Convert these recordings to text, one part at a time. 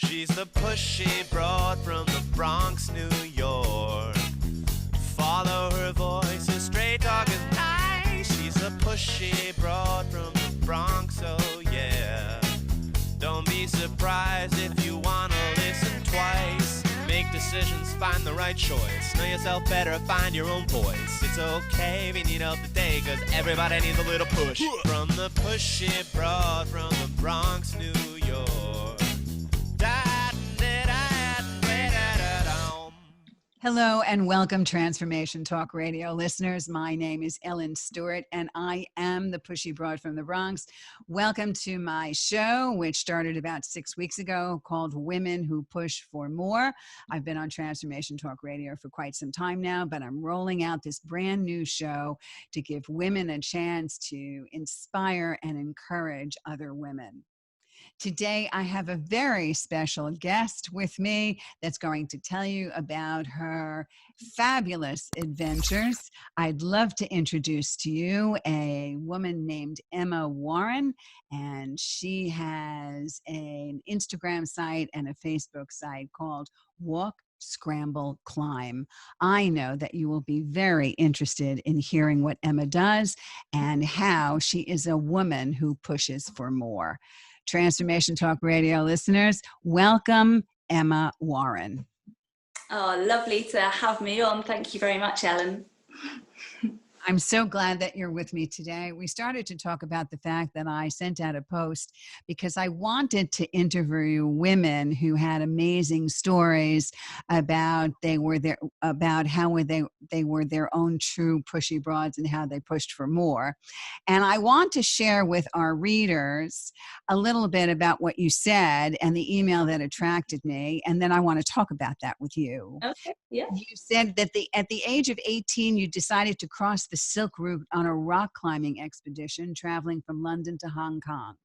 She's the pushy broad from the Bronx, New York. Follow her voice, her straight talk is nice. She's the pushy broad from the Bronx, oh yeah. Don't be surprised if you wanna listen twice. Make decisions, find the right choice. Know yourself better, find your own voice. It's okay if you need help today, cause everybody needs a little push. From the pushy broad from the Bronx, New York. Hello and welcome, Transformation Talk Radio listeners. My name is Ellen Stewart and I am the Pushy Broad from the Bronx. Welcome to my show, which started about 6 weeks ago, called Women Who Push for More. I've been on Transformation Talk Radio for quite some time now, but I'm rolling out this brand new show to give women a chance to inspire and encourage other women. Today, I have a very special guest with me that's going to tell you about her fabulous adventures. I'd love to introduce to you a woman named Emma Warren, and she has an Instagram site and a Facebook site called Walk, Scramble, Climb. I know that you will be very interested in hearing what Emma does and how she is a woman who pushes for more. Transformation Talk Radio listeners, welcome Emma Warren. Oh, lovely to have me on. Thank you very much, Ellen. I'm so glad that you're with me today. We started to talk about the fact that I sent out a post because I wanted to interview women who had amazing stories about how they were their own true pushy broads and how they pushed for more. And I want to share with our readers a little bit about what you said and the email that attracted me. And then I want to talk about that with you. Okay, yeah. You said that at the age of 18, you decided to cross the Silk Route on a rock climbing expedition, traveling from London to Hong Kong.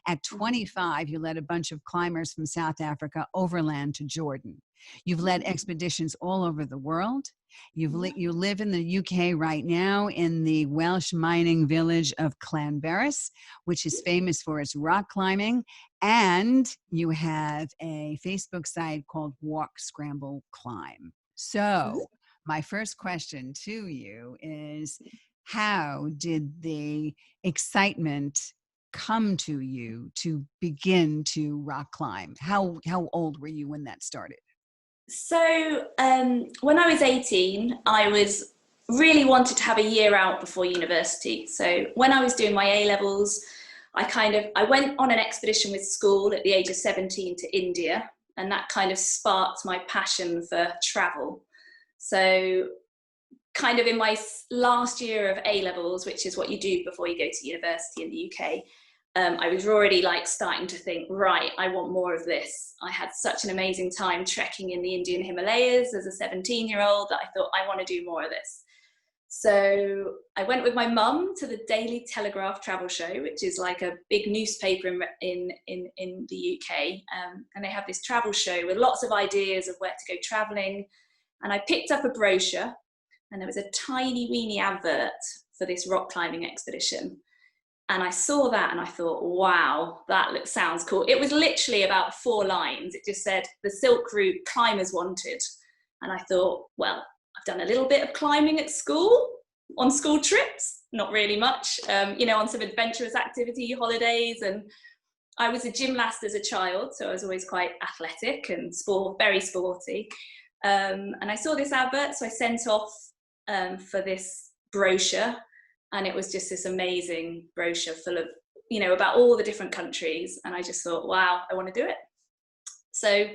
At 25, you led a bunch of climbers from South Africa overland to Jordan. You've led expeditions all over the world. You live in the UK right now in the Welsh mining village of Llanberis, which is famous for its rock climbing. And you have a Facebook site called Walk, Scramble, Climb. So my first question to you is, how did the excitement come to you to begin to rock climb? How old were you when that started? So when I was 18, I was really wanted to have a year out before university. So when I was doing my A-levels, I went on an expedition with school at the age of 17 to India, and that kind of sparked my passion for travel. So kind of in my last year of A-levels, which is what you do before you go to university in the UK, I was already starting to think, right, I want more of this. I had such an amazing time trekking in the Indian Himalayas as a 17-year-old that I thought, I want to do more of this. So I went with my mum to the Daily Telegraph travel show, which is like a big newspaper in the UK. And they have this travel show with lots of ideas of where to go traveling. And I picked up a brochure and there was a tiny weeny advert for this rock climbing expedition. And I saw that and I thought, wow, that sounds cool. It was literally about 4 lines. It just said, the Silk Route, climbers wanted. And I thought, well, I've done a little bit of climbing at school, on school trips, not really much, on some adventurous activity holidays. And I was a gymnast as a child, so I was always quite athletic and very sporty. And I saw this advert, so I sent off for this brochure. And it was just this amazing brochure full of, about all the different countries. And I just thought, wow, I want to do it. So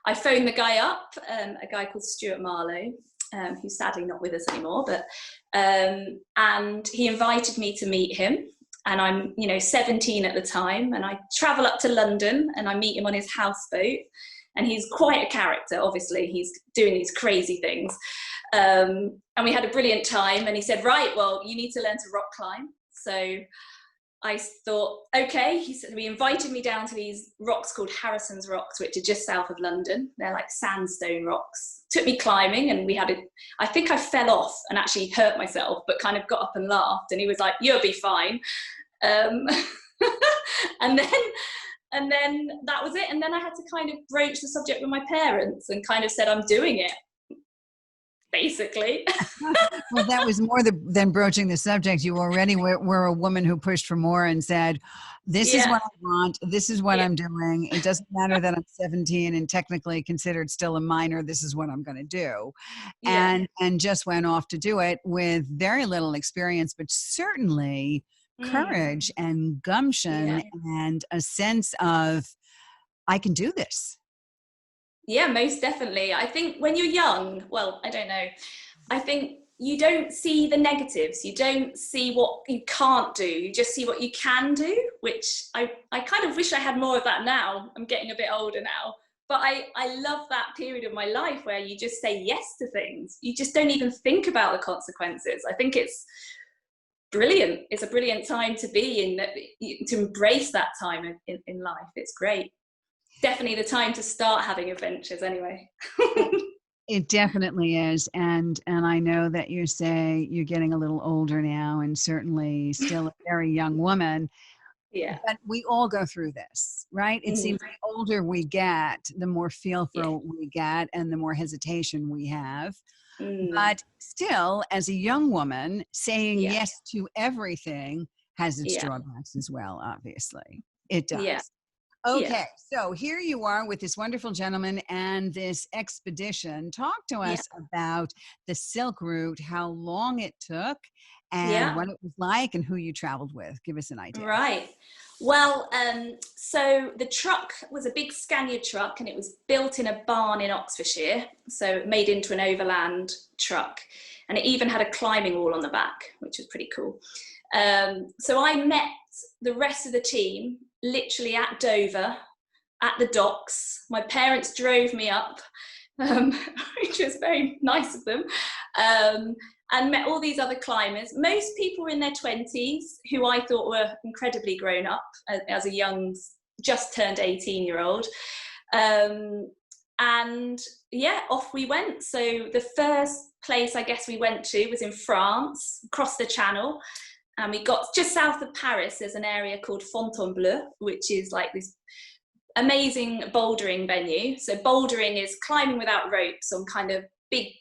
I phoned the guy up, a guy called Stewart, who's sadly not with us anymore, and he invited me to meet him. And I'm, 17 at the time, and I travel up to London and I meet him on his houseboat. And he's quite a character, obviously. He's doing these crazy things. And we had a brilliant time. And he said, right, well, you need to learn to rock climb. So I thought, okay. He invited me down to these rocks called Harrison's Rocks, which are just south of London. They're like sandstone rocks. Took me climbing, and I think I fell off and actually hurt myself, but kind of got up and laughed. And he was like, you'll be fine. And then And then that was it. And then I had to kind of broach the subject with my parents and kind of said, I'm doing it, basically. Well, that was more than broaching the subject. You already were a woman who pushed for more and said, this is what I want. This is what I'm doing. It doesn't matter that I'm 17 and technically considered still a minor. This is what I'm going to do. And just went off to do it with very little experience, but certainly courage and gumption and a sense of, I can do this. Yeah, most definitely. I think when you're young, well, I don't know, I think you don't see the negatives. You don't see what you can't do. You just see what you can do, which I kind of wish I had more of that now. I'm getting a bit older now. But I love that period of my life where you just say yes to things. You just don't even think about the consequences. I think it's brilliant. It's a brilliant time to be in, to embrace that time in life. It's great. Definitely the time to start having adventures anyway. It definitely is. And I know that you say you're getting a little older now and certainly still a very young woman. Yeah. But we all go through this, right? It seems the older we get, the more fearful we get and the more hesitation we have. But still, as a young woman, saying yes to everything has its drawbacks as well, obviously. It does. Yeah. Okay, so here you are with this wonderful gentleman and this expedition. Talk to us about the Silk Route, how long it took, and what it was like, and who you traveled with. Give us an idea. Right. Well, so the truck was a big Scania truck, and it was built in a barn in Oxfordshire, so made into an overland truck, and it even had a climbing wall on the back, which was pretty cool. So I met the rest of the team literally at Dover, at the docks. My parents drove me up, which was very nice of them, and met all these other climbers. Most people were in their 20s, who I thought were incredibly grown up as a young, just turned 18-year-old. And yeah, off we went. So the first place I guess we went to was in France, across the Channel. And we got just south of Paris, there's an area called Fontainebleau, which is like this amazing bouldering venue. So bouldering is climbing without ropes on kind of big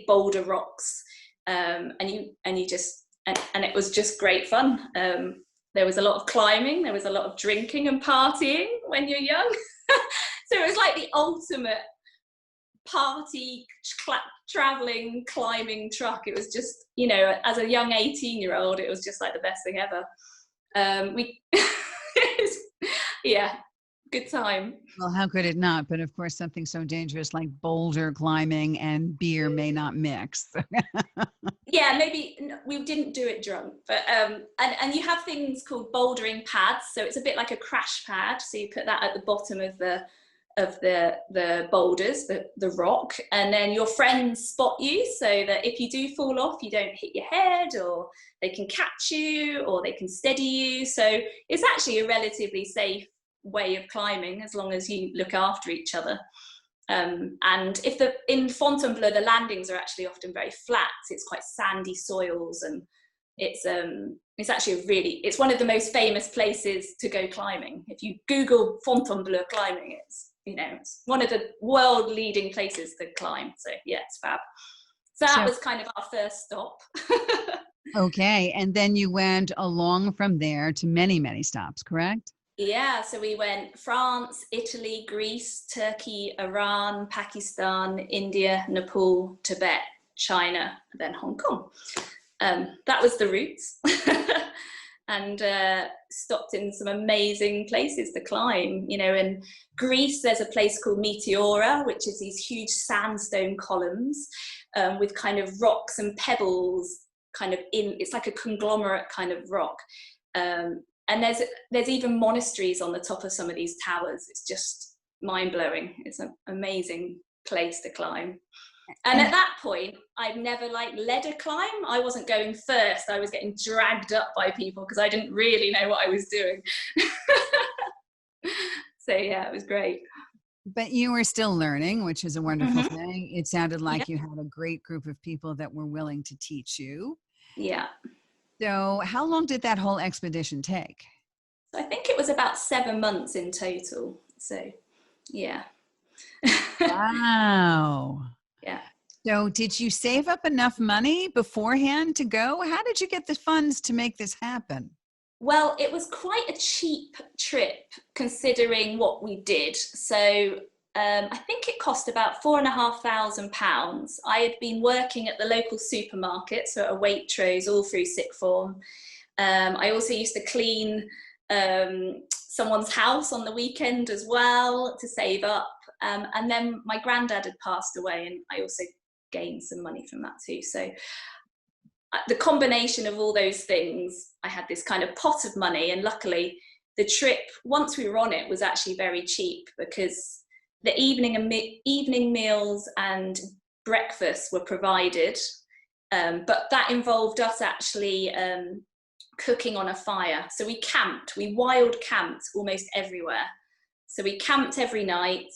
boulder rocks. And it was just great fun. There was a lot of climbing, there was a lot of drinking and partying when you're young. So it was like the ultimate party traveling climbing truck. It was just, you know, as a young 18-year-old, it was just like the best thing ever. Yeah, good time. Well, how could it not? But of course, something so dangerous like boulder climbing and beer may not mix. Yeah, maybe we didn't do it drunk, but and you have things called bouldering pads, so it's a bit like a crash pad. So you put that at the bottom of the boulders, the rock, and then your friends spot you, so that if you do fall off, you don't hit your head, or they can catch you, or they can steady you. So it's actually a relatively safe way of climbing, as long as you look after each other. And in Fontainebleau, the landings are actually often very flat. It's quite sandy soils, and it's actually it's one of the most famous places to go climbing. If you Google Fontainebleau climbing, it's one of the world leading places to climb. So yeah, it's fab. So that was kind of our first stop. Okay, and then you went along from there to many, many stops, correct? Yeah, so we went France, Italy, Greece, Turkey, Iran, Pakistan, India, Nepal, Tibet, China, and then Hong Kong. That was the routes. And stopped in some amazing places to climb. You know, in Greece, there's a place called Meteora, which is these huge sandstone columns with kind of rocks and pebbles it's like a conglomerate kind of rock. And there's even monasteries on the top of some of these towers. It's just mind-blowing. It's an amazing place to climb. And at that point, I'd never led a climb. I wasn't going first. I was getting dragged up by people because I didn't really know what I was doing. So yeah, it was great. But you were still learning, which is a wonderful thing. It sounded like you had a great group of people that were willing to teach you. Yeah. So how long did that whole expedition take? So I think it was about 7 months in total. So yeah. Wow. Yeah. So did you save up enough money beforehand to go? How did you get the funds to make this happen? Well, it was quite a cheap trip considering what we did. So I think it cost about £4,500. I had been working at the local supermarket, so at a Waitrose all through sixth form. I also used to clean someone's house on the weekend as well to save up. And then my granddad had passed away, and I also gained some money from that too. So the combination of all those things, I had this kind of pot of money, and luckily the trip, once we were on it, was actually very cheap because the evening meals and breakfast were provided, but that involved us actually cooking on a fire. So we wild camped almost everywhere. So we camped every night,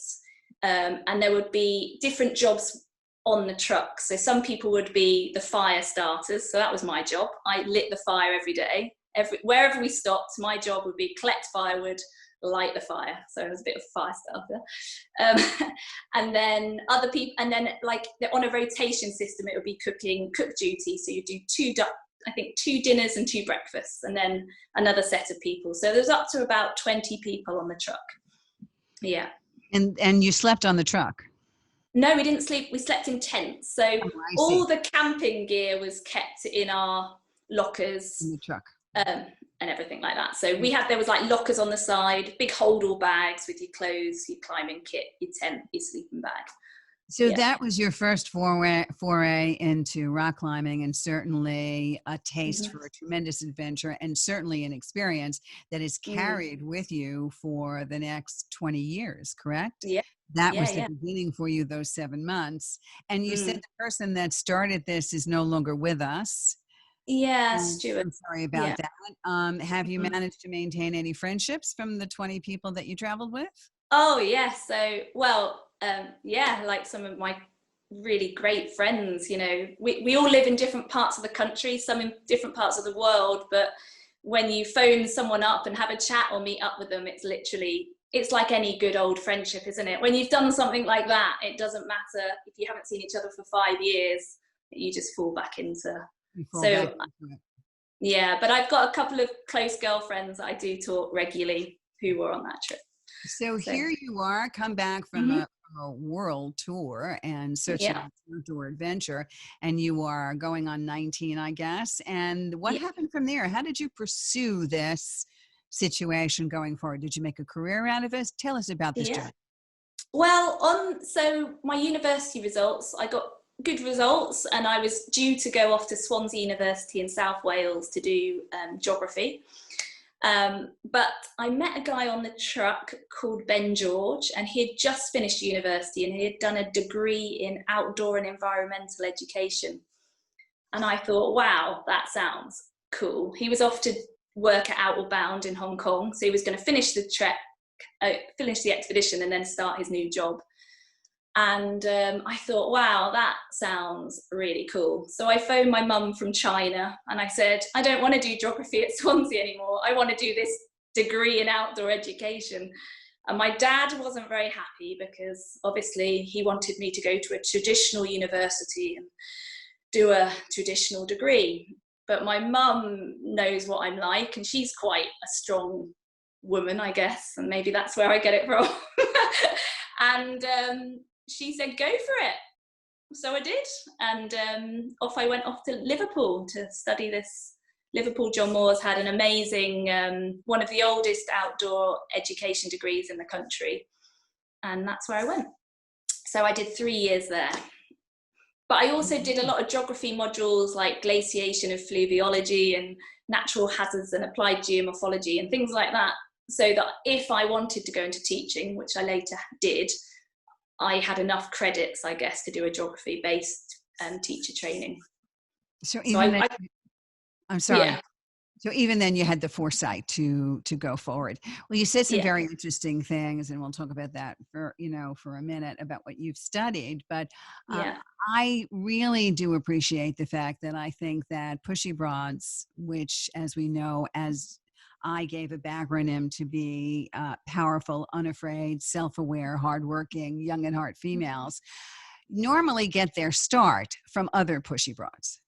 and there would be different jobs on the truck. So some people would be the fire starters. So that was my job. I lit the fire every day. Wherever we stopped, my job would be collect firewood, light the fire. So I was a bit of a fire starter. And then other people, and then like on a rotation system, it would be cook duty. So you do two dinners and two breakfasts, and then another set of people. So there's up to about 20 people on the truck. Yeah. And you slept on the truck? No, we didn't sleep. We slept in tents. So all the camping gear was kept in our lockers in the truck, and everything like that. So there was like lockers on the side, big hold-all bags with your clothes, your climbing kit, your tent, your sleeping bag. So that was your first foray into rock climbing, and certainly a taste for a tremendous adventure, and certainly an experience that is carried with you for the next 20 years, correct? Yeah. That was the beginning for you, those 7 months. And you said the person that started this is no longer with us. Yeah, Stewart. I'm sorry about that. Have you managed to maintain any friendships from the 20 people that you traveled with? Oh, yes. So, like some of my really great friends, we all live in different parts of the country, some in different parts of the world, but when you phone someone up and have a chat or meet up with them, it's like any good old friendship, isn't it? When you've done something like that, it doesn't matter if you haven't seen each other for 5 years, you just fall back into. Yeah, but I've got a couple of close girlfriends that I do talk regularly who were on that trip. So here you are, come back from a world tour and such an outdoor adventure, and you are going on 19, I guess. And what happened from there? How did you pursue this situation going forward? Did you make a career out of it? Tell us about this journey. Well, so my university results, I got good results, and I was due to go off to Swansea University in South Wales to do geography. But I met a guy on the truck called Ben George, and he had just finished university and he had done a degree in outdoor and environmental education. And I thought, wow, that sounds cool. He was off to work at Outward Bound in Hong Kong. So he was going to finish the expedition and then start his new job. And I thought, wow, that sounds really cool. So I phoned my mum from China and I said, I don't want to do geography at Swansea anymore. I want to do this degree in outdoor education. And my dad wasn't very happy because obviously he wanted me to go to a traditional university and do a traditional degree. But my mum knows what I'm like, and she's quite a strong woman, I guess, and maybe that's where I get it from. And she said, go for it. So I did, and I went off to Liverpool to study this. Liverpool John Moores had an amazing, one of the oldest outdoor education degrees in the country, and that's where I went. So I did 3 years there. But I also did a lot of geography modules like glaciation of fluviology and natural hazards and applied geomorphology and things like that, so that if I wanted to go into teaching, which I later did, I had enough credits, I guess, to do a geography-based teacher training. So even then you had the foresight to go forward. Well, you said some very interesting things, and we'll talk about that for a minute about what you've studied. But I really do appreciate the fact that I think that Pushy Broads, which, as we know, as I gave a backronym to be powerful, unafraid, self-aware, hardworking, young at heart females, normally get their start from other pushy broads,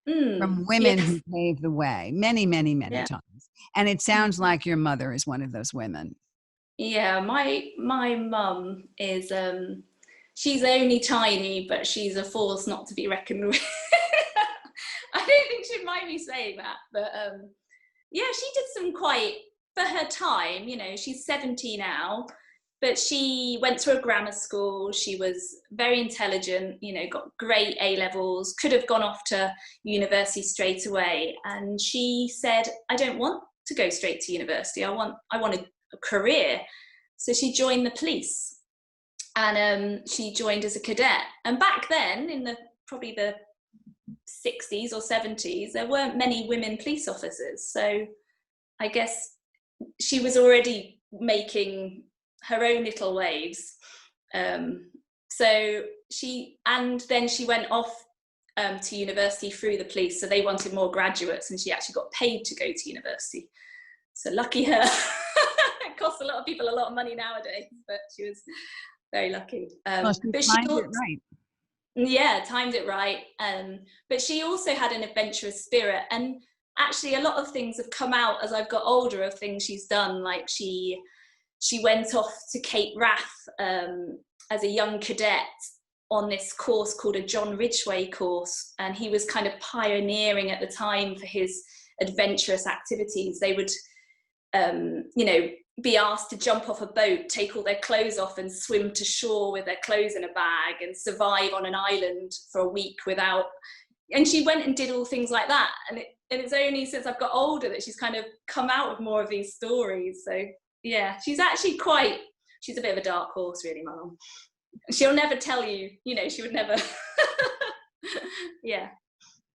from women Yes. who paved the way many, many, many Yeah. times. And it sounds like your mother is one of those women. Yeah, my mum is she's only tiny, but she's a force not to be reckoned with. I don't think she'd mind me saying that, but yeah, she did some quite, for her time, you know, she's 70 now, but she went to a grammar school. She was very intelligent, you know, got great A levels, could have gone off to university straight away. And she said, I don't want to go straight to university. I want a career. So she joined the police, and she joined as a cadet. And back then, in probably the 60s or 70s, there weren't many women police officers. So I guess she was already making her own little waves. So then she went off to university through the police. So they wanted more graduates, and she actually got paid to go to university. So lucky her. It costs a lot of people a lot of money nowadays, but she was very lucky. Well, she But timed it right. yeah, timed it right. But she also had an adventurous spirit, and actually a lot of things have come out as I've got older of things she's done. Like she went off to Cape Wrath as a young cadet on this course called a John Ridgway course, and he was kind of pioneering at the time for his adventurous activities. They would you know, be asked to jump off a boat, take all their clothes off and swim to shore with their clothes in a bag and survive on an island for a week without, and she went and did all things like that. And it's only since I've got older that she's kind of come out with more of these stories. So yeah, she's actually she's a bit of a dark horse, really, my mum. She'll never tell you, you know, she would never. Yeah.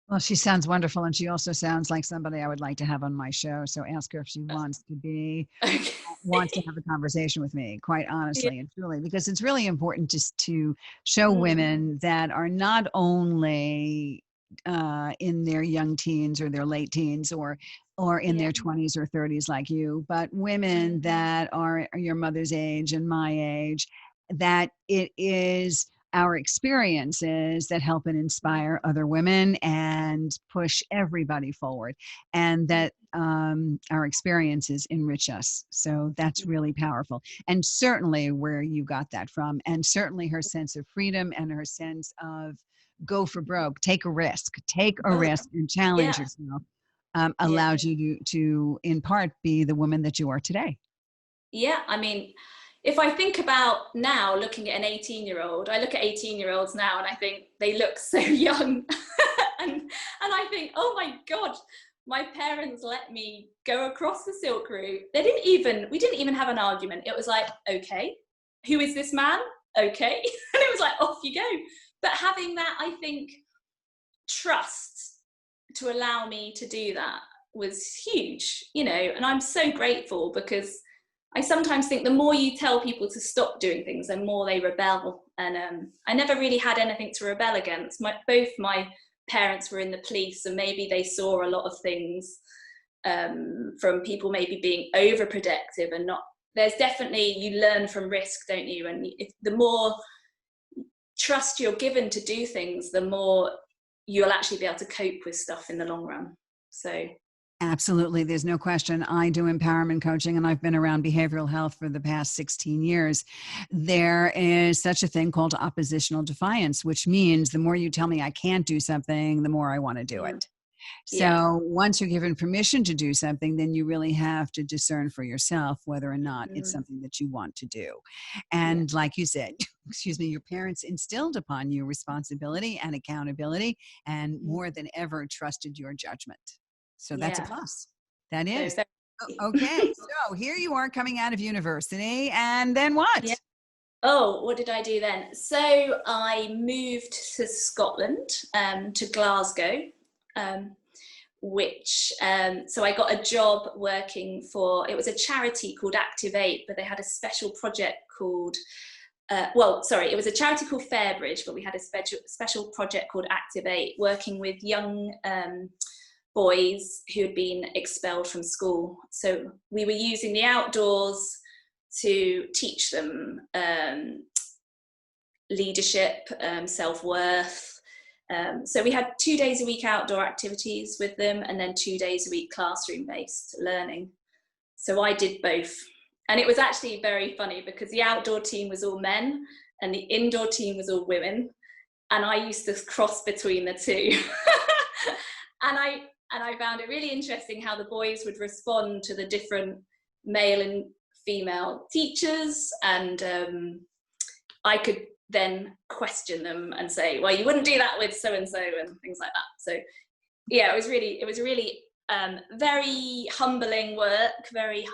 Well, she sounds wonderful, and she also sounds like somebody I would like to have on my show. So ask her if she wants to have a conversation with me, quite honestly and truly, because it's really important just to show women that are not only in their young teens or their late teens or in their 20s or 30s like you, but women that are your mother's age and my age, that it is our experiences that help and inspire other women and push everybody forward, and that our experiences enrich us. So that's really powerful. And certainly where you got that from, and certainly her sense of freedom and her sense of go for broke, take a risk and challenge yourself, allowed you to in part be the woman that you are today. Yeah, I mean, if I think about now looking at an 18-year-old, I look at 18-year-olds now and I think they look so young. and I think, oh my God, my parents let me go across the Silk Route. We didn't even have an argument. It was like, okay, who is this man? Okay. And it was like, off you go. But having that, I think, trust to allow me to do that was huge, you know, and I'm so grateful, because I sometimes think the more you tell people to stop doing things, the more they rebel. And I never really had anything to rebel against. Both my parents were in the police, and maybe they saw a lot of things from people maybe being overprotective and not. There's definitely, you learn from risk, don't you? And the more trust you're given to do things, the more you'll actually be able to cope with stuff in the long run. So. Absolutely. There's no question. I do empowerment coaching, and I've been around behavioral health for the past 16 years. There is such a thing called oppositional defiance, which means the more you tell me I can't do something, the more I want to do it. So once you're given permission to do something, then you really have to discern for yourself whether or not it's something that you want to do. And like you said, excuse me, your parents instilled upon you responsibility and accountability, and more than ever trusted your judgment. So that's a plus. That is. Okay. So here you are coming out of university, and then what? Yeah. Oh, what did I do then? So I moved to Scotland, to Glasgow, so I got a job working for, it was a charity called Activate, but they had a special project called, it was a charity called Fairbridge, but we had a special project called Activate, working with young boys who had been expelled from school. So we were using the outdoors to teach them leadership, self-worth. So we had 2 days a week outdoor activities with them, and then 2 days a week classroom-based learning. So I did both. And it was actually very funny because the outdoor team was all men and the indoor team was all women. And I used to cross between the two. and I found it really interesting how the boys would respond to the different male and female teachers. And I could then question them and say, well, you wouldn't do that with so-and-so and things like that. So yeah, it was really very humbling work, very,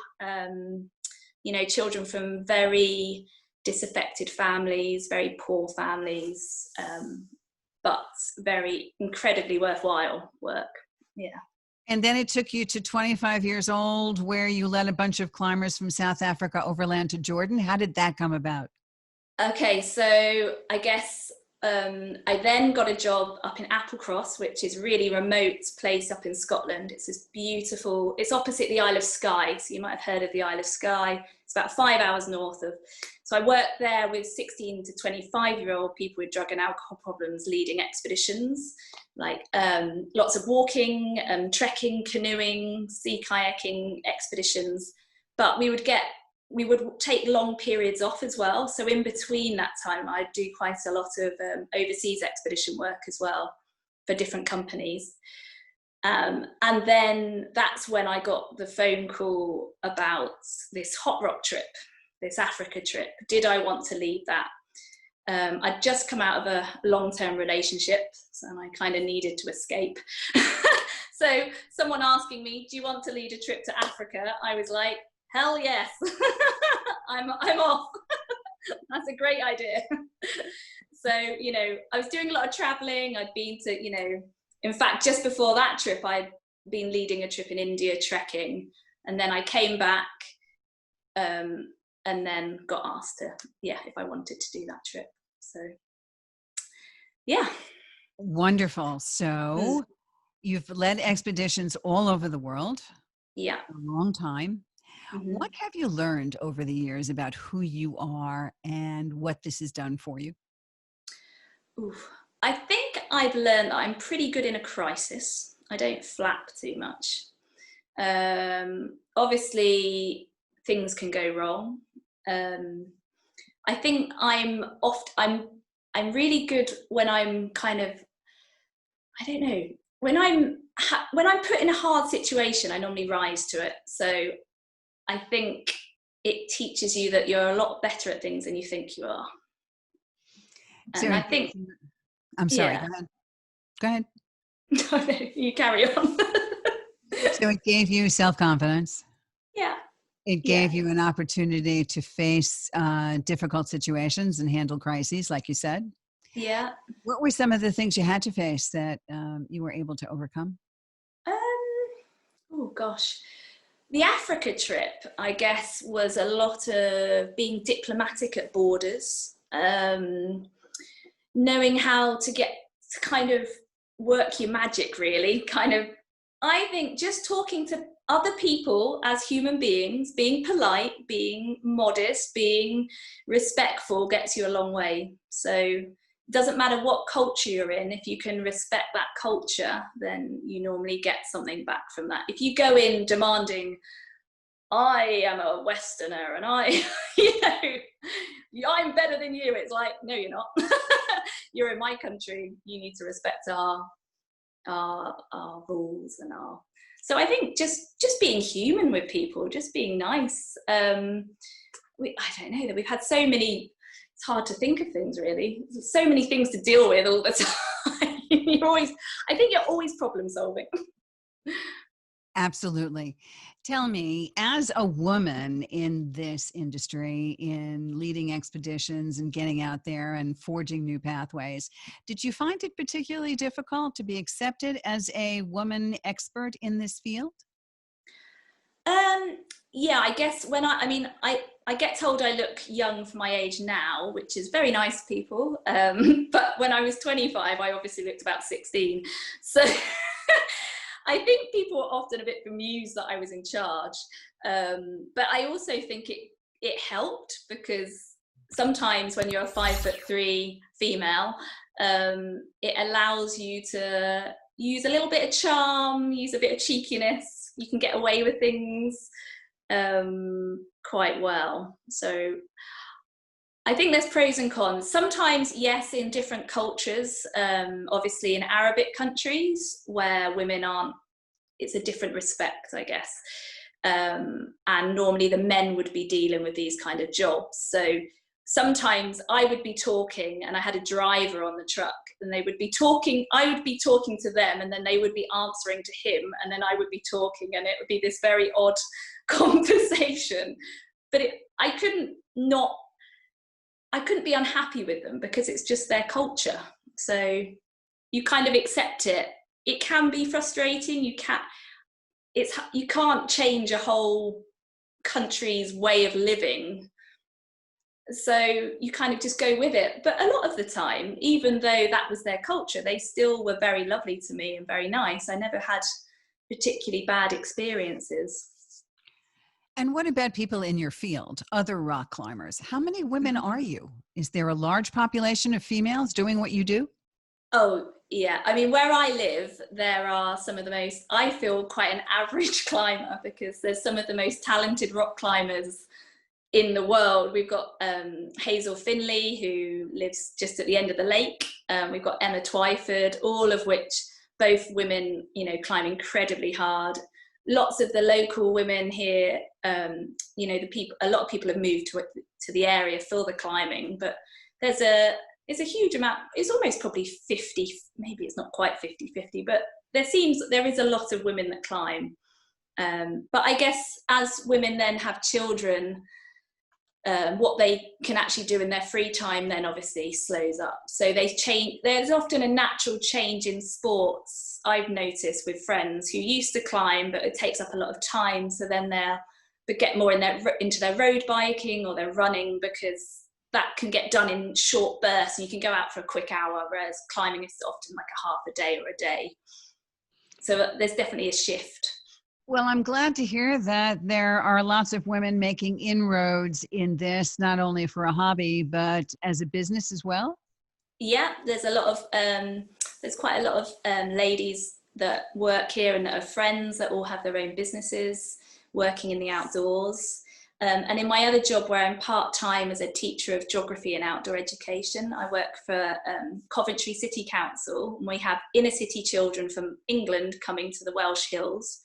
children from very disaffected families, very poor families, but very incredibly worthwhile work. Yeah. And then it took you to 25 years old, where you led a bunch of climbers from South Africa overland to Jordan. How did that come about? Okay, so I guess I then got a job up in Applecross, which is a really remote place up in Scotland. It's this beautiful, it's opposite the Isle of Skye. So you might have heard of the Isle of Skye. It's about 5 hours north of. So I worked there with 16 to 25-year-old people with drug and alcohol problems leading expeditions, like lots of walking, trekking, canoeing, sea kayaking expeditions. But we would take long periods off as well. So in between that time, I'd do quite a lot of overseas expedition work as well for different companies. And then that's when I got the phone call about this hot rock trip, this Africa trip. Did I want to lead that? I'd just come out of a long-term relationship, and I kind of needed to escape. So someone asking me, do you want to lead a trip to Africa? I was like, hell yes, I'm off. That's a great idea. So, I was doing a lot of traveling. I'd been to, in fact, just before that trip, I'd been leading a trip in India trekking. And then I came back and then got asked if I wanted to do that trip. So, yeah. Wonderful. So you've led expeditions all over the world. Yeah. For a long time. Mm-hmm. What have you learned over the years about who you are and what this has done for you? Oof. I think I've learned that I'm pretty good in a crisis. I don't flap too much. Obviously, things can go wrong. I think I'm really good when I'm kind of, I don't know, when I'm put in a hard situation, I normally rise to it. So I think it teaches you that you're a lot better at things than you think you are. And so I think... I'm sorry, yeah. Go ahead. No, you carry on. So it gave you self-confidence. Yeah. It gave you an opportunity to face difficult situations and handle crises, like you said. Yeah. What were some of the things you had to face that you were able to overcome? Oh, gosh. The Africa trip, I guess, was a lot of being diplomatic at borders, knowing how to get to kind of work your magic, really. Kind of, I think just talking to other people as human beings, being polite, being modest, being respectful gets you a long way. So it doesn't matter what culture you're in, if you can respect that culture, then you normally get something back from that. If you go in demanding, I am a Westerner and I'm better than you, it's like, no, you're not. You're in my country, you need to respect our rules and our... So I think just being human with people, just being nice. I don't know, that we've had so many, it's hard to think of things really. There's so many things to deal with all the time. I think you're always problem solving. Absolutely. Tell me, as a woman in this industry, in leading expeditions and getting out there and forging new pathways, did you find it particularly difficult to be accepted as a woman expert in this field? Yeah, I guess when I get told I look young for my age now, which is very nice, people. But when I was 25, I obviously looked about 16. So I think people were often a bit bemused that I was in charge. But I also think it helped, because sometimes when you're a 5'3" female, it allows you to use a little bit of charm, use a bit of cheekiness. You can get away with things quite well. So I think there's pros and cons. Sometimes, yes, in different cultures, obviously in Arabic countries where women aren't, it's a different respect, I guess. And normally the men would be dealing with these kind of jobs. So sometimes I would be talking and I had a driver on the truck, and they would be talking, I would be talking to them, and then they would be answering to him, and then I would be talking, and it would be this very odd conversation. But I couldn't be unhappy with them, because it's just their culture. So you kind of accept it. It can be frustrating. You can't change a whole country's way of living. So you kind of just go with it. But a lot of the time, even though that was their culture, they still were very lovely to me and very nice. I never had particularly bad experiences. And what about people in your field, other rock climbers? How many women are you? Is there a large population of females doing what you do? Oh, yeah. I mean, where I live, there are some of the most, I feel, quite an average climber, because there's some of the most talented rock climbers in the world. We've got Hazel Finley, who lives just at the end of the lake. We've got Emma Twyford, all of which, both women, climb incredibly hard. Lots of the local women here, a lot of people have moved to the area for the climbing, but it's a huge amount. It's almost probably 50, maybe it's not quite 50-50, but there is a lot of women that climb. But I guess as women then have children, what they can actually do in their free time then obviously slows up. So there's often a natural change in sports, I've noticed, with friends who used to climb, but it takes up a lot of time. So then they'll get more into their road biking or their running, because that can get done in short bursts, and you can go out for a quick hour, whereas climbing is often like a half a day or a day. So there's definitely a shift. Well, I'm glad to hear that there are lots of women making inroads in this, not only for a hobby, but as a business as well. Yeah, there's quite a lot of ladies that work here and that are friends that all have their own businesses working in the outdoors. And in my other job, where I'm part-time as a teacher of geography and outdoor education, I work for Coventry City Council, and we have inner city children from England coming to the Welsh Hills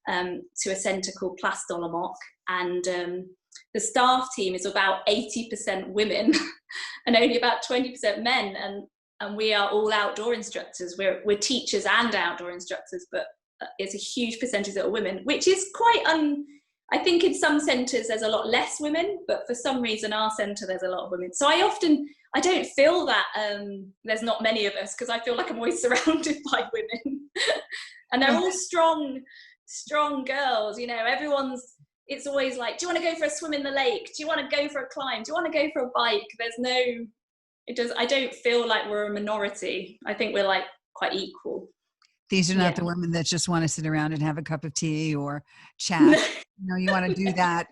to a centre called Plas Dolomoc, and the staff team is about 80% women and only about 20% men, and we are all outdoor instructors. We're teachers and outdoor instructors, but it's a huge percentage that are women, which is quite I think in some centres there's a lot less women, but for some reason our centre there's a lot of women. So I don't feel that there's not many of us, because I feel like I'm always surrounded by women and they're all strong girls. It's always like, do you want to go for a swim in the lake? Do you want to go for a climb? Do you want to go for a bike? I don't feel like we're a minority. I think we're like quite equal. These are not the women that just want to sit around and have a cup of tea or chat. You want to do that,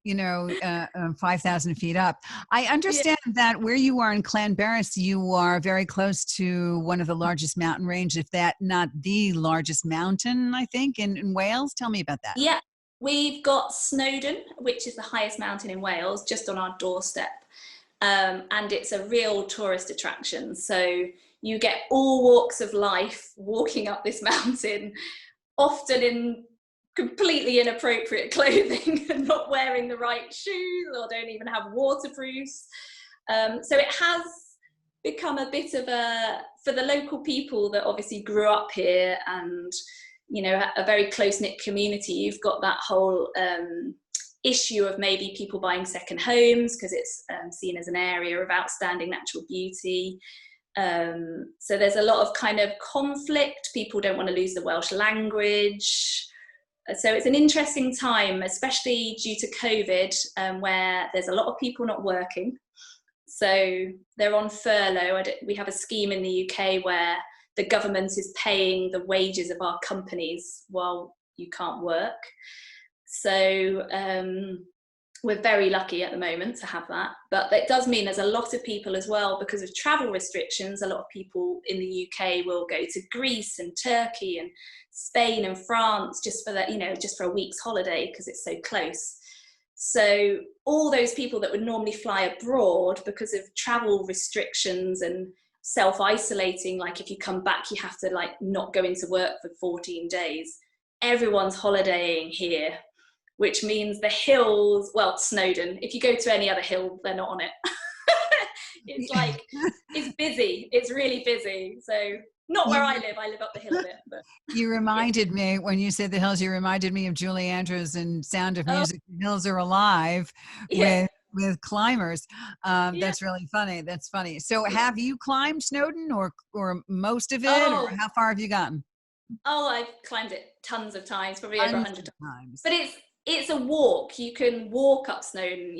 5,000 feet up. I understand that where you are in Clanbarris, you are very close to one of the largest mountain range, if that not the largest mountain, I think, in Wales. Tell me about that. Yeah, we've got Snowden, which is the highest mountain in Wales, just on our doorstep. And it's a real tourist attraction. So you get all walks of life walking up this mountain, often in completely inappropriate clothing and not wearing the right shoes, or don't even have waterproofs. So it has become a bit of for the local people that obviously grew up here and, a very close-knit community, you've got that whole issue of maybe people buying second homes because it's seen as an area of outstanding natural beauty. So there's a lot of kind of conflict. People don't want to lose the Welsh language. So it's an interesting time, especially due to COVID, where there's a lot of people not working. So they're on furlough. We have a scheme in the UK where the government is paying the wages of our companies while you can't work. So we're very lucky at the moment to have that, but that does mean there's a lot of people as well, because of travel restrictions. A lot of people in the UK will go to Greece and Turkey and Spain and France just for that, just for a week's holiday, because it's so close. So all those people that would normally fly abroad, because of travel restrictions and self-isolating, like if you come back you have to like not go into work for 14 days, everyone's holidaying here, which means the hills, well, Snowden, if you go to any other hill, they're not on it. It's like, it's busy. It's really busy. So not where I live up the hill a bit. But you reminded me, when you said the hills, you reminded me of Julie Andrews in Sound of Music, The Hills Are Alive, with climbers. That's really funny. That's funny. So have you climbed Snowden or most of it, or how far have you gotten? Oh, I've climbed it tons of times, probably over 100 times. But it's a walk. You can walk up Snowden.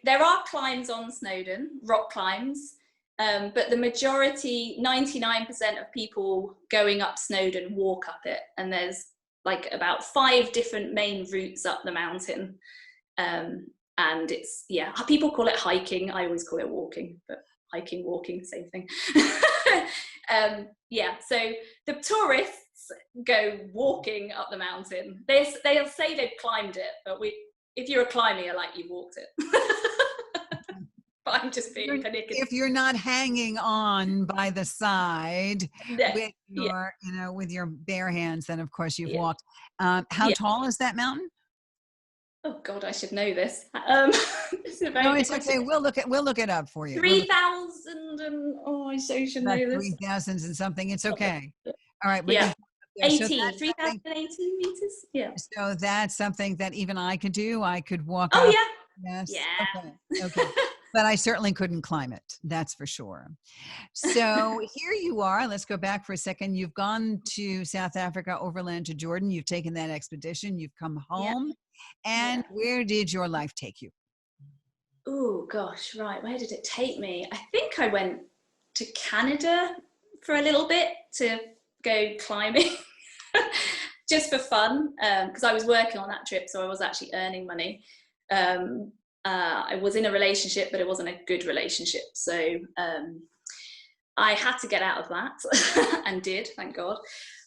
There are climbs on Snowden, rock climbs, but the majority, 99% of people going up Snowden walk up it. And there's like about 5 different main routes up the mountain. And it's, people call it hiking. I always call it walking, but hiking, walking, same thing. So the tourists go walking up the mountain. They'll say they've climbed it, but if you're a climber, you're like, you've walked it. But I'm just being pernickety. If you're not hanging on by the side with your bare hands, then of course you've walked. How tall is that mountain? Oh God, I should know this. It's okay. We'll look it up for you. 3,000 and I should know this. 3,000 and something. It's okay. All right. 3,018 meters. Yeah. So that's something that even I could do. I could walk. Oh up. yeah. Yes. Yeah. Okay. But I certainly couldn't climb it. That's for sure. So here you are. Let's go back for a second. You've gone to South Africa, overland to Jordan. You've taken that expedition. You've come home. And where did your life take you? Oh gosh, right. Where did it take me? I think I went to Canada for a little bit to go climbing, just for fun, because I was working on that trip, so I was actually earning money. I was in a relationship, but it wasn't a good relationship, so I had to get out of that, and did, thank God.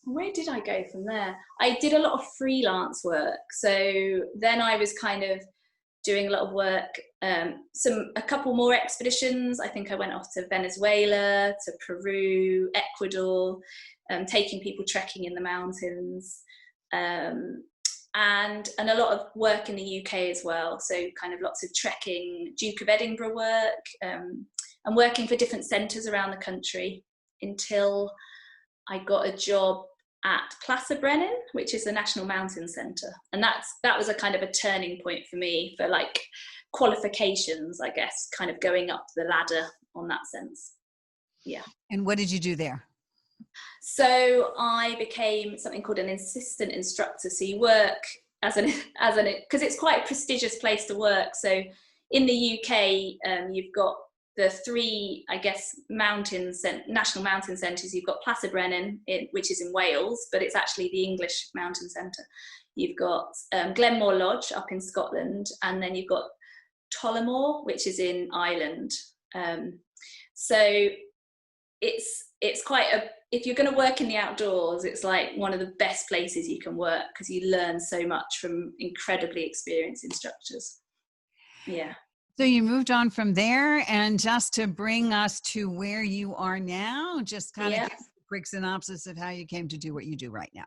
Where did I go from there? I did a lot of freelance work, so then I was kind of doing a lot of work, a couple more expeditions. I think I went off to Venezuela, to Peru, Ecuador, taking people trekking in the mountains, and a lot of work in the UK as well. So kind of lots of trekking, Duke of Edinburgh work, and working for different centres around the country until I got a job at Brennan, which is the National Mountain Centre. And that was a kind of a turning point for me for like qualifications, I guess, kind of going up the ladder on that sense. Yeah. And what did you do there? So I became something called an assistant instructor. So you work because it's quite a prestigious place to work. So in the UK, you've got the 3, I guess, national mountain centres. You've got Brennan, which is in Wales, but it's actually the English mountain centre. You've got Glenmore Lodge up in Scotland, and then you've got Tullamore, which is in Ireland. So it's quite if you're going to work in the outdoors, it's like one of the best places you can work, because you learn so much from incredibly experienced instructors. Yeah. So you moved on from there, and just to bring us to where you are now, just kind of give a quick synopsis of how you came to do what you do right now.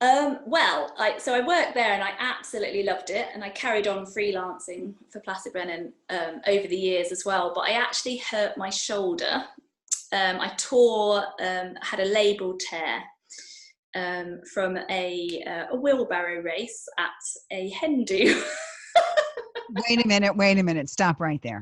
So I worked there and I absolutely loved it, and I carried on freelancing for Brennan over the years as well, but I actually hurt my shoulder. I had a labral tear from a wheelbarrow race at a hen do. Wait a minute. Stop right there.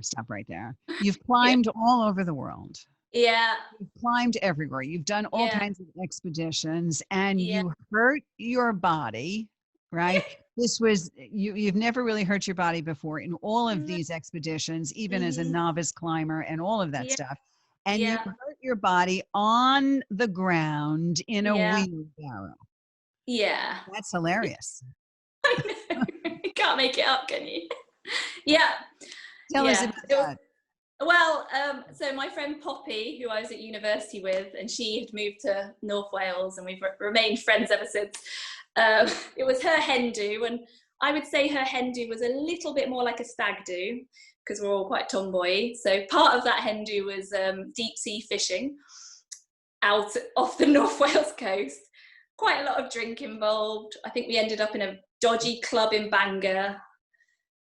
You've climbed all over the world. Yeah. You've climbed everywhere. You've done all kinds of expeditions, and you hurt your body, right? This was, you've never really hurt your body before in all of these expeditions, even as a novice climber and all of that stuff. And you hurt your body on the ground in a Yeah. wheelbarrow. Yeah. That's hilarious. I know. You can't make it up, can you? Yeah. Tell us Yeah. about It was, that. well, so my friend Poppy, who I was at university with, and she had moved to North Wales, and we've remained friends ever since. It was her hen do, and I would say her hen do was a little bit more like a stag do, because we're all quite tomboy. So part of that hen do was deep sea fishing out off the North Wales coast. Quite a lot of drink involved. I think we ended up in a dodgy club in Bangor.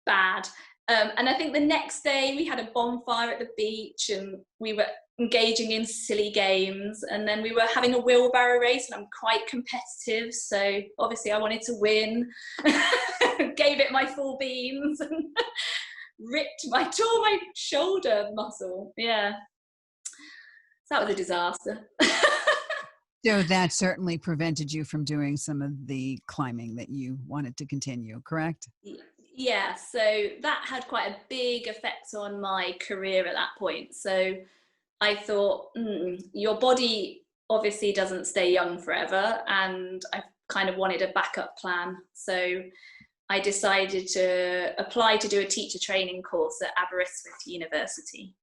Bad. And I think the next day we had a bonfire at the beach, and we were engaging in silly games, and then we were having a wheelbarrow race, and I'm quite competitive, so obviously I wanted to win. Gave it my full beans and tore my shoulder muscle. Yeah, so that was a disaster. So that certainly prevented you from doing some of the climbing that you wanted to continue, correct? Yeah, so that had quite a big effect on my career at that point. So I thought, your body obviously doesn't stay young forever, and I kind of wanted a backup plan. So I decided to apply to do a teacher training course at Aberystwyth University,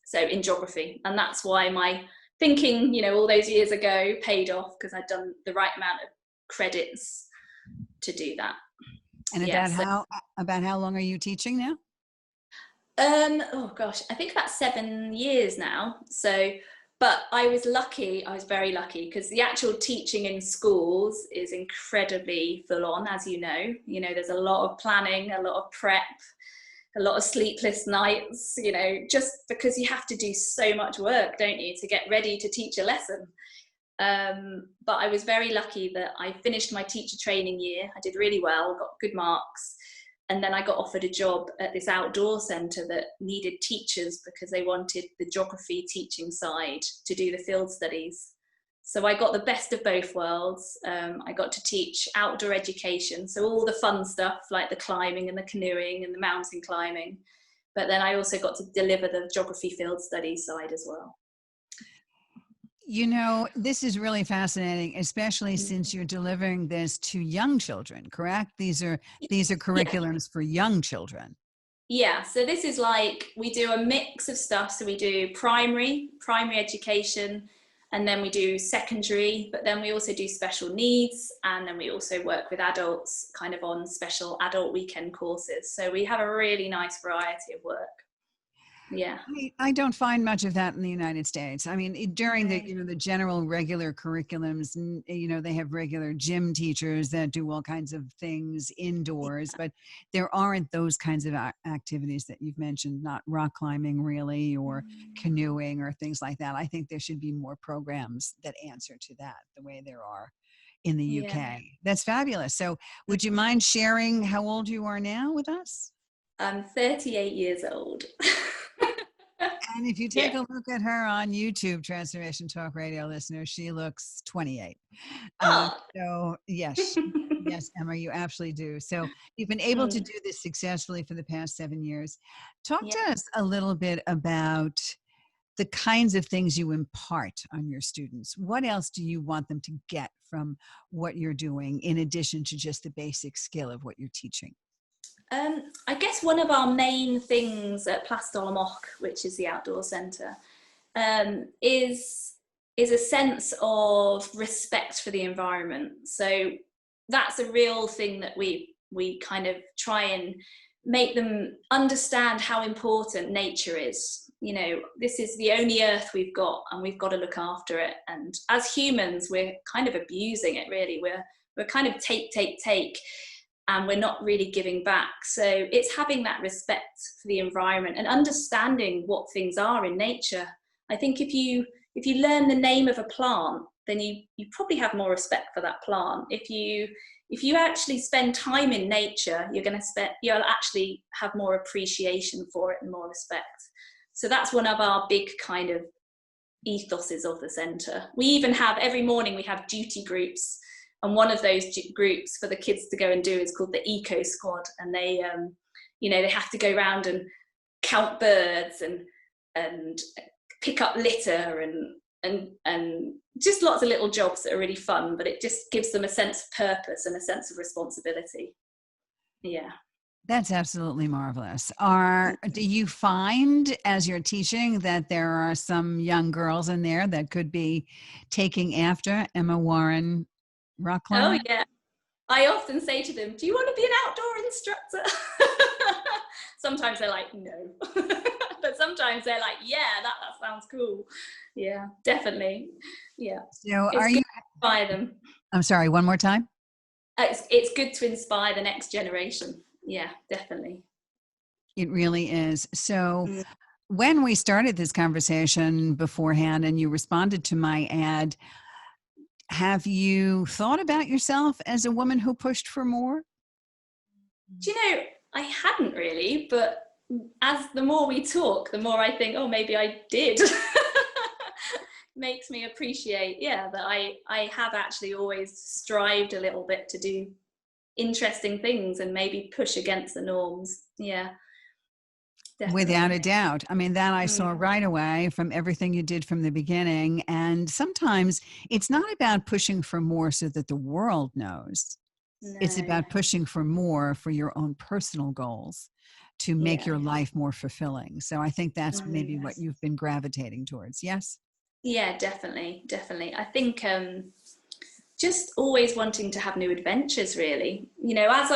so in geography. And that's why my thinking, all those years ago paid off, because I'd done the right amount of credits to do that. And about how long are you teaching now? Oh gosh, I think about 7 years now. So, but I was very lucky, because the actual teaching in schools is incredibly full on, as you know. There's a lot of planning, a lot of prep, a lot of sleepless nights, just because you have to do so much work, don't you, to get ready to teach a lesson. But I was very lucky that I finished my teacher training year. I did really well, got good marks. And then I got offered a job at this outdoor centre that needed teachers, because they wanted the geography teaching side to do the field studies. So I got the best of both worlds. I got to teach outdoor education, so all the fun stuff like the climbing and the canoeing and the mountain climbing. But then I also got to deliver the geography field studies side as well. This is really fascinating, especially since you're delivering this to young children, correct? These are curriculums for young children. Yeah, so this is like, we do a mix of stuff. So we do primary education, and then we do secondary, but then we also do special needs, and then we also work with adults kind of on special adult weekend courses. So we have a really nice variety of work. Yeah. I don't find much of that in the United States. I mean, during the general regular curriculums, they have regular gym teachers that do all kinds of things indoors, but there aren't those kinds of activities that you've mentioned, not rock climbing really, or canoeing or things like that. I think there should be more programs that answer to that the way there are in the UK. That's fabulous. So would you mind sharing how old you are now with us? I'm 38 years old. And if you take a look at her on YouTube, Transformation Talk Radio listener, she looks 28. So yes, Emma, you absolutely do. So you've been able to do this successfully for the past 7 years. Talk to us a little bit about the kinds of things you impart on your students. What else do you want them to get from what you're doing, in addition to just the basic skill of what you're teaching? I guess one of our main things at Plasdolomach, which is the outdoor centre, is a sense of respect for the environment. So that's a real thing that we kind of try and make them understand how important nature is. This is the only earth we've got, and we've got to look after it. And as humans, we're kind of abusing it, really. We're kind of take, and we're not really giving back. So it's having that respect for the environment and understanding what things are in nature. I think if you learn the name of a plant, then you probably have more respect for that plant. If you actually spend time in nature, you'll actually have more appreciation for it and more respect. So that's one of our big kind of ethoses of the centre. We even have, every morning we have duty groups, and one of those groups for the kids to go and do is called the Eco Squad, and they have to go around and count birds and pick up litter and and just lots of little jobs that are really fun, but it just gives them a sense of purpose and a sense of responsibility. Yeah. That's absolutely marvelous. Do you find as you're teaching that there are some young girls in there that could be taking after Emma Warren rock Oh climbing? yeah. I often say to them, do you want to be an outdoor instructor? Sometimes they're like, no. But sometimes they're like, yeah, that sounds cool. Yeah, definitely. Yeah. So It's are good you, to inspire them. I'm sorry, one more time? It's good to inspire the next generation. Yeah, definitely. It really is. So Mm. when we started this conversation beforehand and you responded to my ad, have you thought about yourself as a woman who pushed for more? Do you know, I hadn't really, but as the more we talk, the more I think, oh, maybe I did. Makes me appreciate, yeah, that I have actually always strived a little bit to do interesting things and maybe push against the norms. Yeah, definitely. Without a doubt. I mean, that I saw Mm. right away from everything you did from the beginning. And sometimes it's not about pushing for more so that the world knows. It's No, about pushing for more for your own personal goals to make yeah. your life more fulfilling. So I think that's maybe what Yes. you've been gravitating towards. Yes? Yeah, definitely, definitely. I think just always wanting to have new adventures, really. You know, as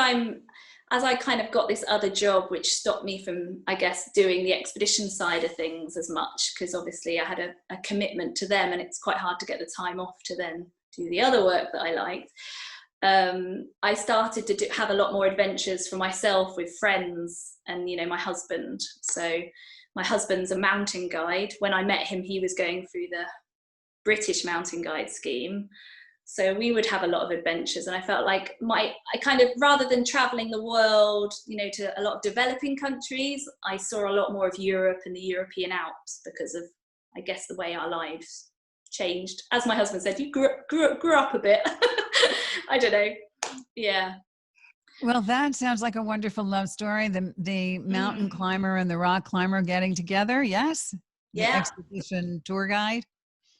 I kind of got this other job, which stopped me from, I guess, doing the expedition side of things as much, because obviously I had a commitment to them, and it's quite hard to get the time off to then do the other work that I liked. I started to have a lot more adventures for myself with friends and, you know, my husband. So my husband's a mountain guide. When I met him, he was going through the British mountain guide scheme. So we would have a lot of adventures, and I felt like I kind of, rather than traveling the world, you know, to a lot of developing countries, I saw a lot more of Europe and the European Alps because of, I guess, the way our lives changed. As my husband said, you grew up a bit. I don't know. Yeah. Well, that sounds like a wonderful love story. The mountain Mm. climber and the rock climber getting together. Yes. The Yeah. expedition tour guide.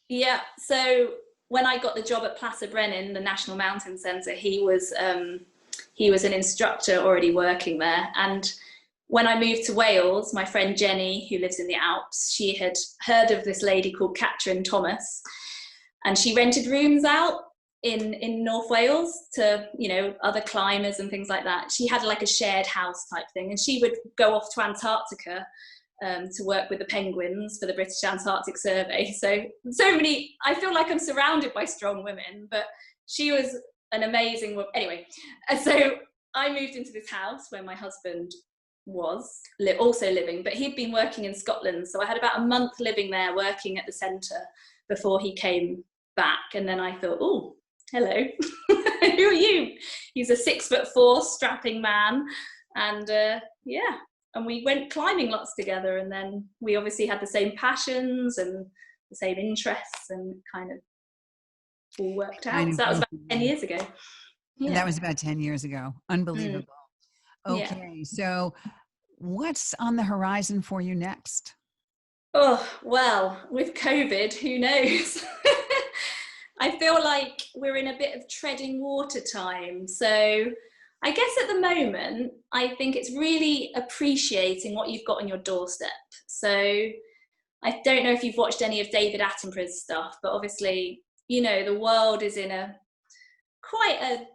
Yeah. So when I got the job at Plaza Brennan, the National Mountain Centre, he was an instructor already working there. And when I moved to Wales, my friend Jenny, who lives in the Alps, she had heard of this lady called Catherine Thomas, and she rented rooms out in North Wales to, you know, other climbers and things like that. She had like a shared house type thing, and she would go off to Antarctica to work with the penguins for the British Antarctic Survey. So many, I feel like I'm surrounded by strong women, but she was an amazing woman. Anyway, so I moved into this house where my husband was also living, but he'd been working in Scotland. So I had about a month living there, working at the centre before he came back. And then I thought, oh, hello, who are you? He's a 6'4" strapping man. And yeah, and we went climbing lots together, and then we obviously had the same passions and the same interests, and kind of all worked out. So that was about 10 years ago. And that Yeah. was about 10 years ago. Mm, Unbelievable. yeah. Okay. So what's on the horizon for you next? Oh, well, with COVID, who knows? I feel like we're in a bit of treading water time. So I guess at the moment, I think it's really appreciating what you've got on your doorstep. So I don't know if you've watched any of David Attenborough's stuff, but obviously, you know, the world is in quite a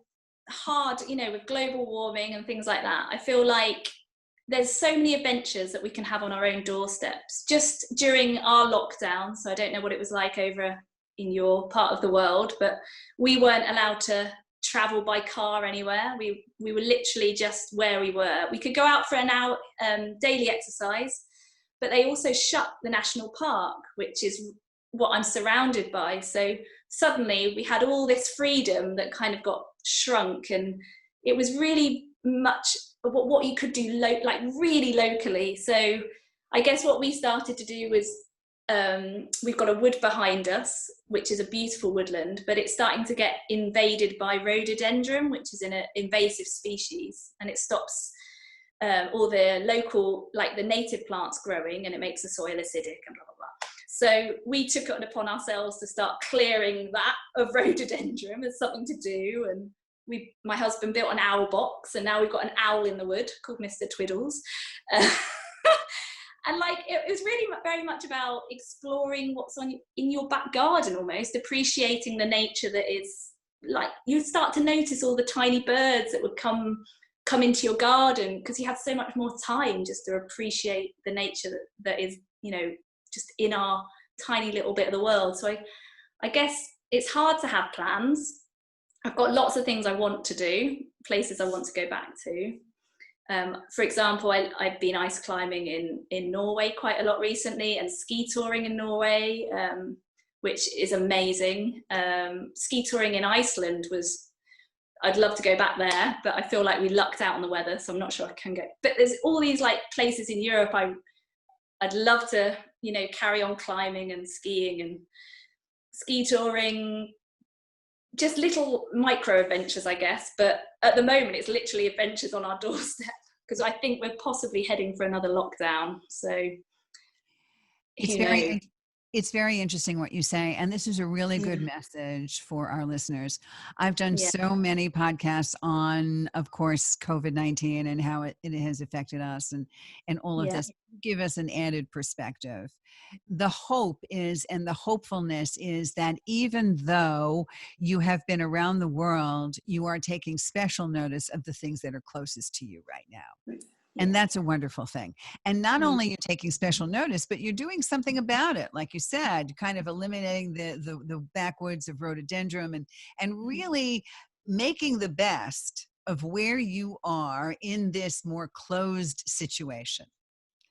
hard, you know, with global warming and things like that. I feel like there's so many adventures that we can have on our own doorsteps. Just during our lockdown, so I don't know what it was like over in your part of the world, but we weren't allowed to travel by car anywhere. We were literally just where we were. We could go out for an hour daily exercise, but they also shut the national park, which is what I'm surrounded by. So suddenly we had all this freedom that kind of got shrunk, and it was really much what you could do like really locally. So I guess what we started to do was we've got a wood behind us, which is a beautiful woodland, but it's starting to get invaded by rhododendron, which is an invasive species, and it stops all the local, like the native plants growing, and it makes the soil acidic and blah, blah, blah. So we took it upon ourselves to start clearing that of rhododendron as something to do. And my husband built an owl box, and now we've got an owl in the wood called Mr. Twiddles. And like, it was really very much about exploring what's in your back garden, almost appreciating the nature that is, like, you start to notice all the tiny birds that would come into your garden, because you have so much more time just to appreciate the nature that is, you know, just in our tiny little bit of the world. So I guess it's hard to have plans. I've got lots of things I want to do, places I want to go back to. For example, I've been ice climbing in Norway quite a lot recently, and ski touring in Norway, which is amazing. Ski touring in Iceland I'd love to go back there, but I feel like we lucked out on the weather, so I'm not sure I can go. But there's all these like places in Europe I'd love to, you know, carry on climbing and skiing and ski touring. Just little micro adventures, I guess, but at the moment it's literally adventures on our doorstep, because I think we're possibly heading for another lockdown. So it's very interesting what you say, and this is a really good message for our listeners. I've done so many podcasts on, of course, COVID-19 and how it has affected us, and all of this. Give us an added perspective. The hope is, and the hopefulness is, that even though you have been around the world, you are taking special notice of the things that are closest to you right now. And that's a wonderful thing. And not only you're taking special notice, but you're doing something about it. Like you said, kind of eliminating the backwoods of rhododendron, and really making the best of where you are in this more closed situation.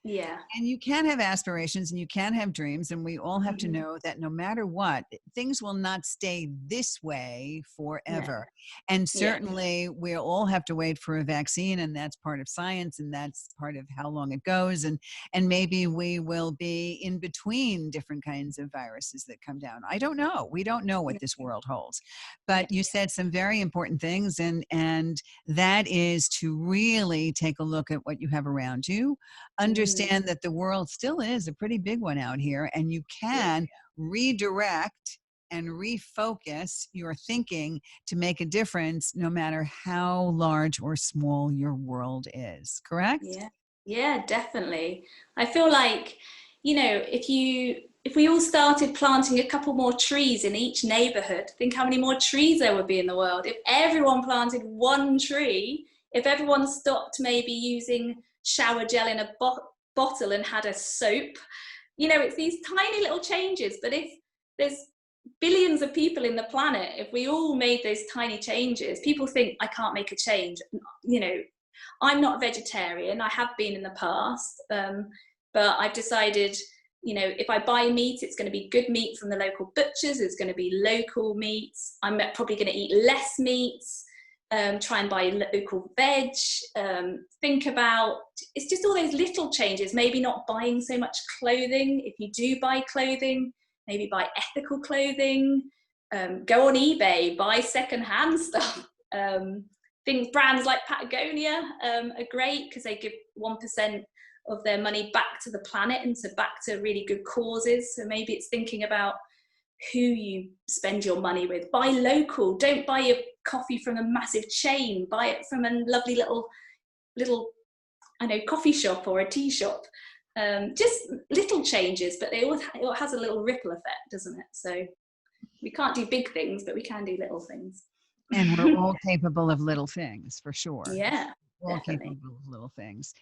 Yeah. And you can have aspirations and you can have dreams, and we all have to know that no matter what, things will not stay this way forever. And certainly we'll all have to wait for a vaccine, and that's part of science, and that's part of how long it goes. And maybe we will be in between different kinds of viruses that come down. I don't know. We don't know what this world holds. But you said some very important things, and that is to really take a look at what you have around you, understand that the world still is a pretty big one out here, and you can redirect and refocus your thinking to make a difference, no matter how large or small your world is. Correct? Yeah, definitely. I feel like, you know, if we all started planting a couple more trees in each neighborhood, think how many more trees there would be in the world. If everyone planted one tree, if everyone stopped maybe using shower gel in a bottle and had a soap, you know, it's these tiny little changes. But if there's billions of people in the planet, if we all made those tiny changes, people think, I can't make a change. You know, I'm not a vegetarian. I have been in the past, but I've decided, you know, if I buy meat, it's going to be good meat from the local butchers. It's going to be local meats. I'm probably going to eat less meats. Try and buy local veg, think about, it's just all those little changes. Maybe not buying so much clothing. If you do buy clothing, maybe buy ethical clothing, go on eBay, buy secondhand stuff. Think brands like Patagonia are great, because they give 1% of their money back to the planet and back to really good causes. So maybe it's thinking about who you spend your money with. Buy local. Don't buy your coffee from a massive chain. Buy it from a lovely little I know, coffee shop or a tea shop. Just little changes, but it has a little ripple effect, doesn't it? So we can't do big things, but we can do little things. And we're all capable of little things, for sure. Yeah, we're all capable of little things.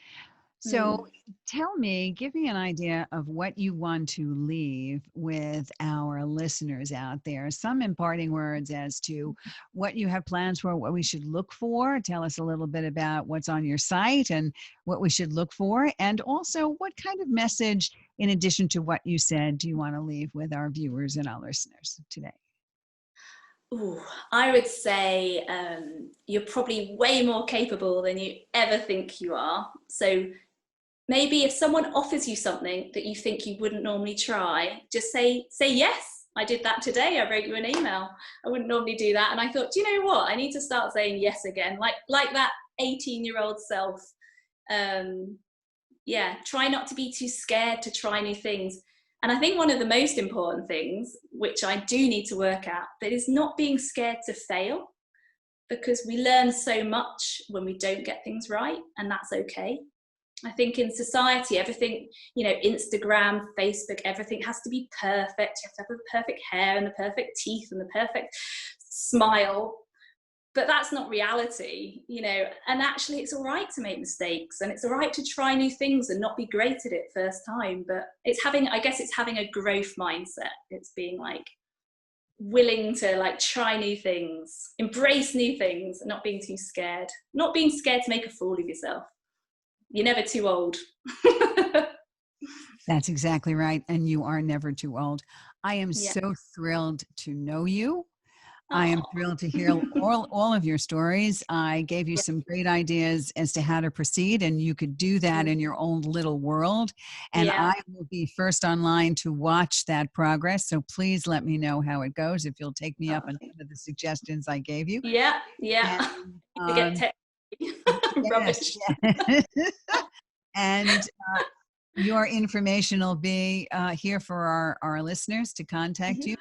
So tell me, give me an idea of what you want to leave with our listeners out there. Some imparting words as to what you have plans for, what we should look for. Tell us a little bit about what's on your site and what we should look for. And also, what kind of message, in addition to what you said, do you want to leave with our viewers and our listeners today? Ooh, I would say you're probably way more capable than you ever think you are. So maybe if someone offers you something that you think you wouldn't normally try, just say yes. I did that today. I wrote you an email. I wouldn't normally do that. And I thought, do you know what? I need to start saying yes again, like that 18-year-old self. Try not to be too scared to try new things. And I think one of the most important things, which I do need to work at, that is not being scared to fail, because we learn so much when we don't get things right, and that's okay. I think in society, everything, Instagram, Facebook, everything has to be perfect. You have to have the perfect hair and the perfect teeth and the perfect smile. But that's not reality, and actually it's all right to make mistakes, and it's all right to try new things and not be great at it first time. But it's having a growth mindset. It's being like willing to like try new things, embrace new things, and not being too scared. Not being scared to make a fool of yourself. You're never too old. That's exactly right. And you are never too old. I am so thrilled to know you. I am thrilled to hear all of your stories. I gave you some great ideas as to how to proceed, and you could do that in your own little world. And I will be first online to watch that progress. So please let me know how it goes, if you'll take me up on some of the suggestions I gave you. Yeah. And, rubbish. And your information will be here for our listeners to contact you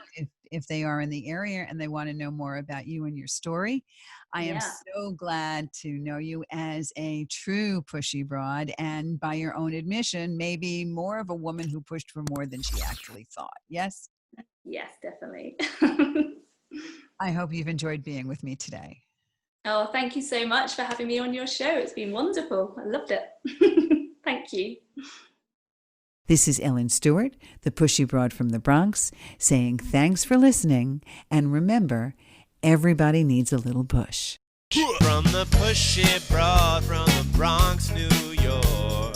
if they are in the area and they want to know more about you and your story. I am so glad to know you as a true pushy broad, and by your own admission, maybe more of a woman who pushed for more than she actually thought. Yes? Yes, definitely. I hope you've enjoyed being with me today. Oh, thank you so much for having me on your show. It's been wonderful. I loved it. Thank you. This is Ellen Stewart, the pushy broad from the Bronx, saying thanks for listening, and remember, everybody needs a little push. From the pushy broad from the Bronx, New York.